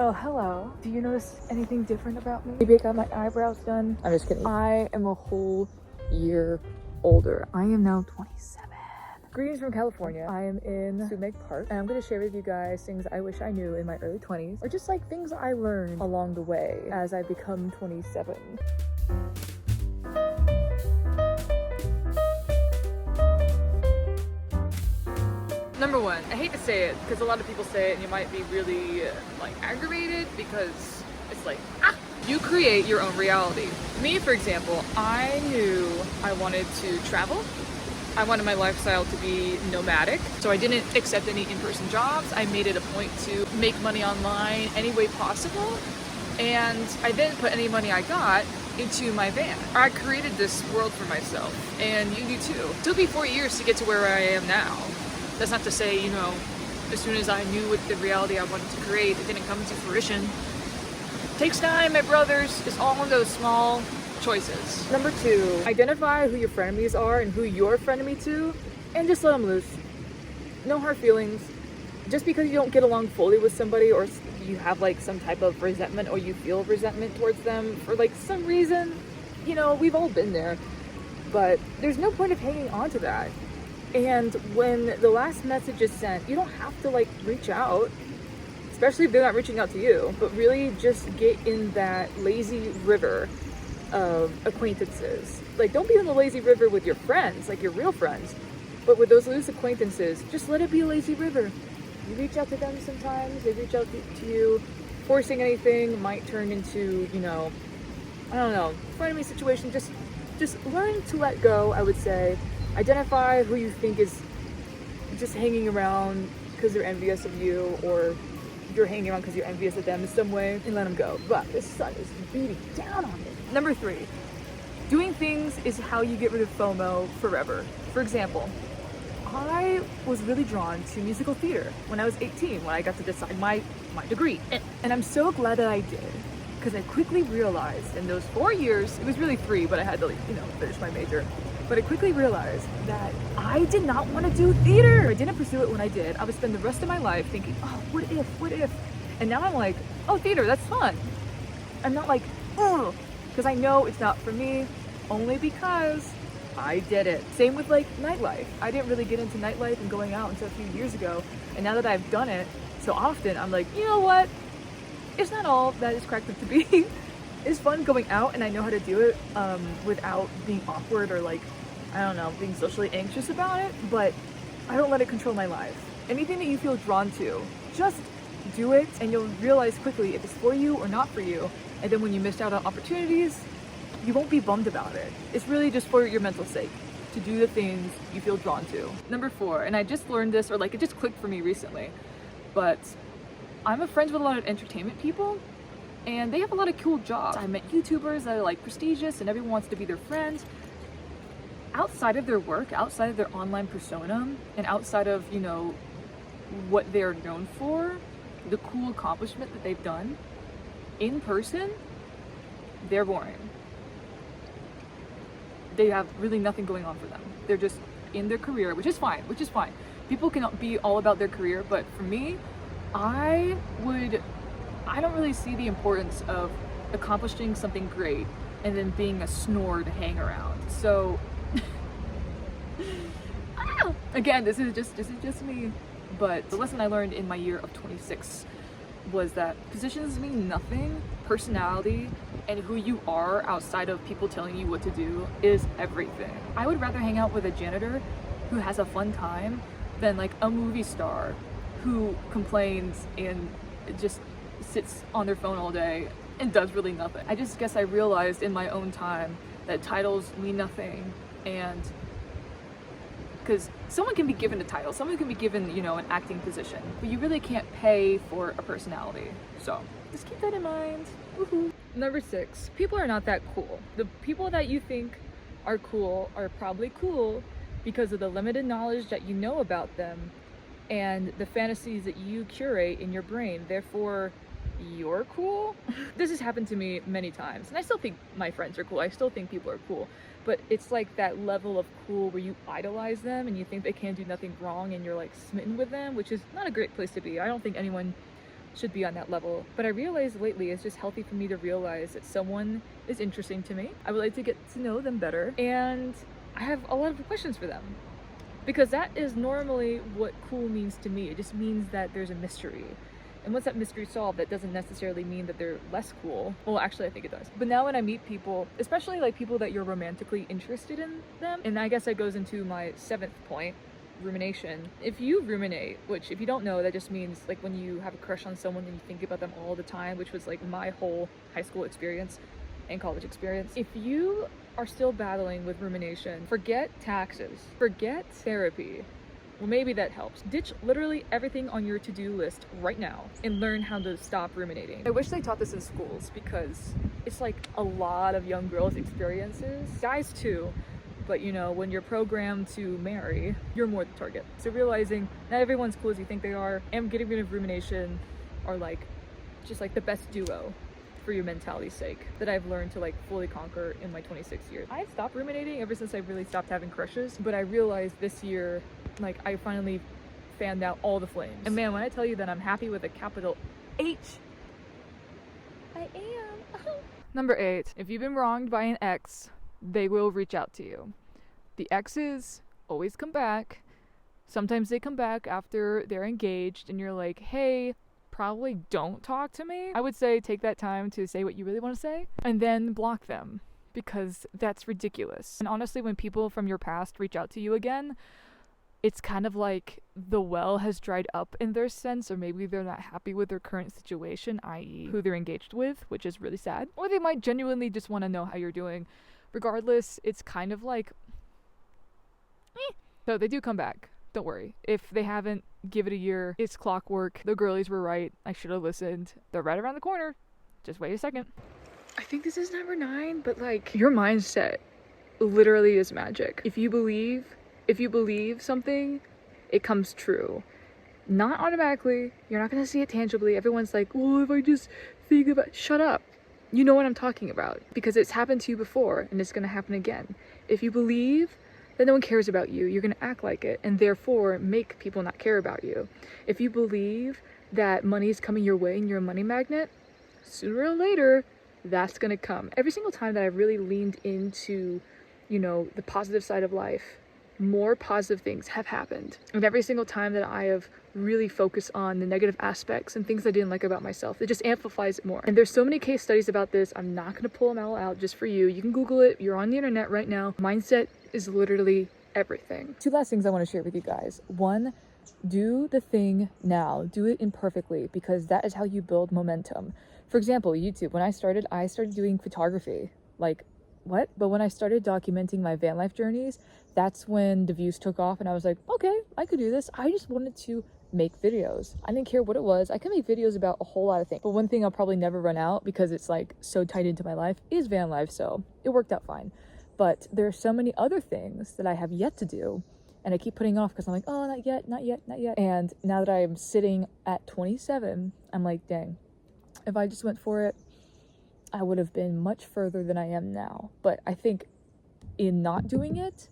Oh, hello. Do you notice anything different about me? Maybe I got my eyebrows done. I'm just kidding. I am a whole year older. I am now 27. Greetings from California. I am in Summit Park, and I'm going to share with you guys things I wish I knew in my early 20s, or just like things I learned along the way as I become 27. Number one, I hate to say it because a lot of people say it and you might be really like aggravated because it's like, you create your own reality. Me, for example, I knew I wanted to travel. I wanted my lifestyle to be nomadic, so I didn't accept any in-person jobs. I made it a point to make money online any way possible, and I didn't put any money I got into my van. I created this world for myself, and you do too. It took me 4 years to get to where I am now. That's not to say, you know, as soon as I knew what the reality I wanted to create, it didn't come to fruition. It takes time, my brothers. It's all in those small choices. Number two, identify who your frenemies are and who you're frenemy to, and just let them loose. No hard feelings. Just because you don't get along fully with somebody, or you have like some type of resentment, or you feel resentment towards them for like some reason, you know, we've all been there. But there's no point of hanging on to that. And when the last message is sent, you don't have to like reach out, especially if they're not reaching out to you, but really just get in that lazy river of acquaintances. Like, don't be in the lazy river with your friends, like your real friends, but with those loose acquaintances, just let it be a lazy river. You reach out to them sometimes, they reach out to you. Forcing anything might turn into, you know, I don't know, frenemy situation. Just learn to let go, I would say. Identify who you think is just hanging around because they're envious of you, or you're hanging around because you're envious of them in some way, and let them go. But the sun is beating down on me. Number three, doing things is how you get rid of FOMO forever. For example, I was really drawn to musical theater when I was 18, when I got to decide my degree. And I'm so glad that I did, because I quickly realized in those 4 years, it was really 3, but I had to, like, you know, finish my major. But I quickly realized that I did not want to do theater. I didn't pursue it when I did. I would spend the rest of my life thinking, oh, what if? And now I'm like, oh, theater, that's fun. I'm not like, oh, because I know it's not for me, only because I did it. Same with like nightlife. I didn't really get into nightlife and going out until a few years ago. And now that I've done it so often, I'm like, you know what? It's not all that it's cracked up to be. It's fun going out, and I know how to do it without being awkward or like, I don't know, being socially anxious about it, but I don't let it control my life. Anything that you feel drawn to, just do it, and you'll realize quickly if it's for you or not for you. And then when you missed out on opportunities, you won't be bummed about it. It's really just for your mental sake, to do the things you feel drawn to. Number 4, and I just learned this, or like it just clicked for me recently, but I'm friends with a lot of entertainment people, and they have a lot of cool jobs. I met YouTubers that are like prestigious and everyone wants to be their friends. Outside of their work, outside of their online persona, and outside of, you know, what they're known for, the cool accomplishment that they've done, in person, they're boring. They have really nothing going on for them. They're just in their career, which is fine. People can be all about their career, but for me, I don't really see the importance of accomplishing something great and then being a snore to hang around. So again, this is just me, but the lesson I learned in my year of 26 was that positions mean nothing. Personality and who you are outside of people telling you what to do is everything. I would rather hang out with a janitor who has a fun time than like a movie star who complains and just sits on their phone all day and does really nothing. I just guess I realized in my own time that titles mean nothing, and because someone can be given a title, someone can be given, you know, an acting position, but you really can't pay for a personality. So just keep that in mind. Woohoo. Number 6, people are not that cool. The people that you think are cool are probably cool because of the limited knowledge that you know about them and the fantasies that you curate in your brain. Therefore, you're cool. This has happened to me many times, and I still think my friends are cool. I still think people are cool, but it's like that level of cool where you idolize them and you think they can't do nothing wrong and you're like smitten with them, which is not a great place to be. I don't think anyone should be on that level. But I realized lately it's just healthy for me to realize that someone is interesting to me. I would like to get to know them better, and I have a lot of questions for them. Because that is normally what cool means to me. It just means that there's a mystery. And once that mystery is solved, that doesn't necessarily mean that they're less cool. Well, actually, I think it does. But now when I meet people, especially like people that you're romantically interested in them, and I guess that goes into my 7th point, rumination. If you ruminate, which if you don't know, that just means like when you have a crush on someone and you think about them all the time, which was like my whole high school experience and college experience. If you are still battling with rumination, forget taxes, forget therapy. Well, maybe that helps. Ditch literally everything on your to-do list right now and learn how to stop ruminating. I wish they taught this in schools because it's like a lot of young girls' experiences, guys too, but you know, when you're programmed to marry, you're more the target. So realizing not everyone's cool as you think they are, and getting rid of rumination are like just like the best duo for your mentality's sake that I've learned to like fully conquer in my 26 years. I've stopped ruminating ever since I really stopped having crushes, but I realized this year, like, I finally fanned out all the flames. And man, when I tell you that I'm happy with a capital H, I am. Number 8, if you've been wronged by an ex, they will reach out to you. The exes always come back. Sometimes they come back after they're engaged and you're like, hey, probably don't talk to me. I would say take that time to say what you really want to say and then block them, because that's ridiculous. And honestly, when people from your past reach out to you again, it's kind of like the well has dried up in their sense, or maybe they're not happy with their current situation, i.e. who they're engaged with, which is really sad. Or they might genuinely just want to know how you're doing. Regardless, it's kind of like, So they do come back. Don't worry. If they haven't, give it a year. It's clockwork. The girlies were right. I should have listened. They're right around the corner. Just wait a second. I think this is number 9, but like, your mindset literally is magic. If you believe something, it comes true. Not automatically. You're not gonna see it tangibly. Everyone's like, well, if I just think about, shut up. You know what I'm talking about, because it's happened to you before and it's gonna happen again. If you believe, then no one cares about you. You're gonna act like it and therefore make people not care about you. If you believe that money is coming your way and you're a money magnet, sooner or later, that's gonna come. Every single time that I've really leaned into, you know, the positive side of life, more positive things have happened. And every single time that I have really focused on the negative aspects and things I didn't like about myself, it just amplifies it more. And there's so many case studies about this. I'm not gonna pull them all out just for you. You can Google it. You're on the internet right now. Mindset is literally everything. 2 last things I want to share with you guys. 1, do the thing now. Do it imperfectly, because that is how you build momentum. For example, YouTube. When I started doing photography. Like, what? But when I started documenting my van life journeys, that's when the views took off and I was like, okay, I could do this. I just wanted to make videos. I didn't care what it was. I could make videos about a whole lot of things. But one thing I'll probably never run out, because it's like so tied into my life, is van life. So it worked out fine. But there are so many other things that I have yet to do, and I keep putting off because I'm like, oh, not yet, not yet, not yet. And now that I'm sitting at 27, I'm like, dang, if I just went for it, I would have been much further than I am now. But I think in not doing it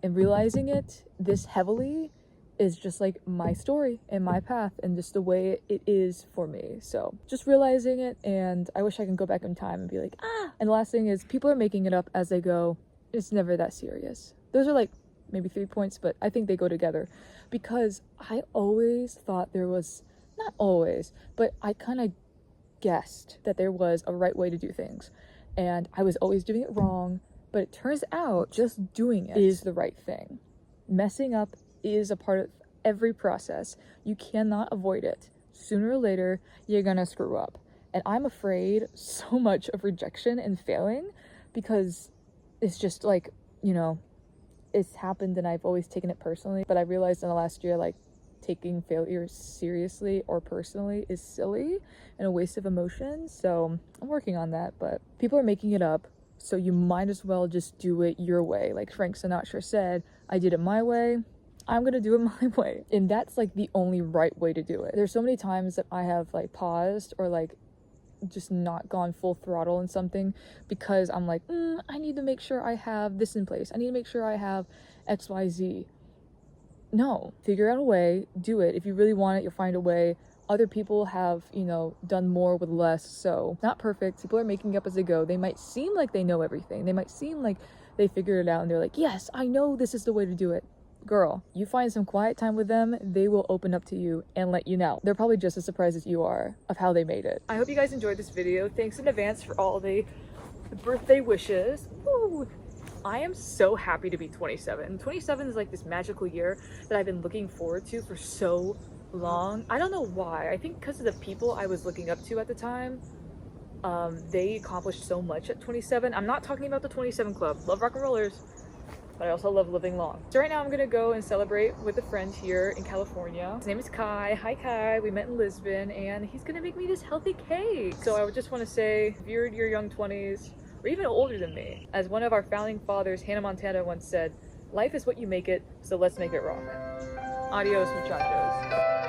and realizing it this heavily is just like my story and my path and just the way it is for me. So just realizing it, and I wish I can go back in time and be like, ah. And the last thing is, people are making it up as they go. It's never that serious. Those are like maybe 3 points, but I think they go together, because I always thought there was, not always, but I kind of guessed that there was a right way to do things, and I was always doing it wrong. But it turns out just doing it is the right thing. Messing up is a part of every process. You cannot avoid it. Sooner or later, you're gonna screw up. And I'm afraid so much of rejection and failing, because it's just like, you know, it's happened and I've always taken it personally. But I realized in the last year, like, taking failure seriously or personally is silly and a waste of emotion. So I'm working on that, but people are making it up. So you might as well just do it your way. Like Frank Sinatra said, I did it my way, I'm gonna do it my way. And that's like the only right way to do it. There's so many times that I have like paused or like just not gone full throttle in something because I'm like, I need to make sure I have this in place. I need to make sure I have XYZ. No, figure out a way, do it. If you really want it, you'll find a way. other people have, you know, done more with less. So not perfect. People are making up as they go. They might seem like they know everything. They might seem like they figured it out and they're like, yes, I know this is the way to do it. Girl, you find some quiet time with them, they will open up to you and let you know. They're probably just as surprised as you are of how they made it. I hope you guys enjoyed this video. Thanks in advance for all the birthday wishes. Woo! I am so happy to be 27. 27 is like this magical year that I've been looking forward to for so long. I don't know why. I think because of the people I was looking up to at the time. They accomplished so much at 27. I'm not talking about the 27 Club. Love rock and rollers, but I also love living long. So right now I'm gonna go and celebrate with a friend here in California. His name is Kai. Hi Kai, we met in Lisbon and he's gonna make me this healthy cake. So I would just wanna say, if you're in your young 20s, or even older than me, as one of our founding fathers, Hannah Montana, once said, life is what you make it, so let's make it rock. Adios, muchachos.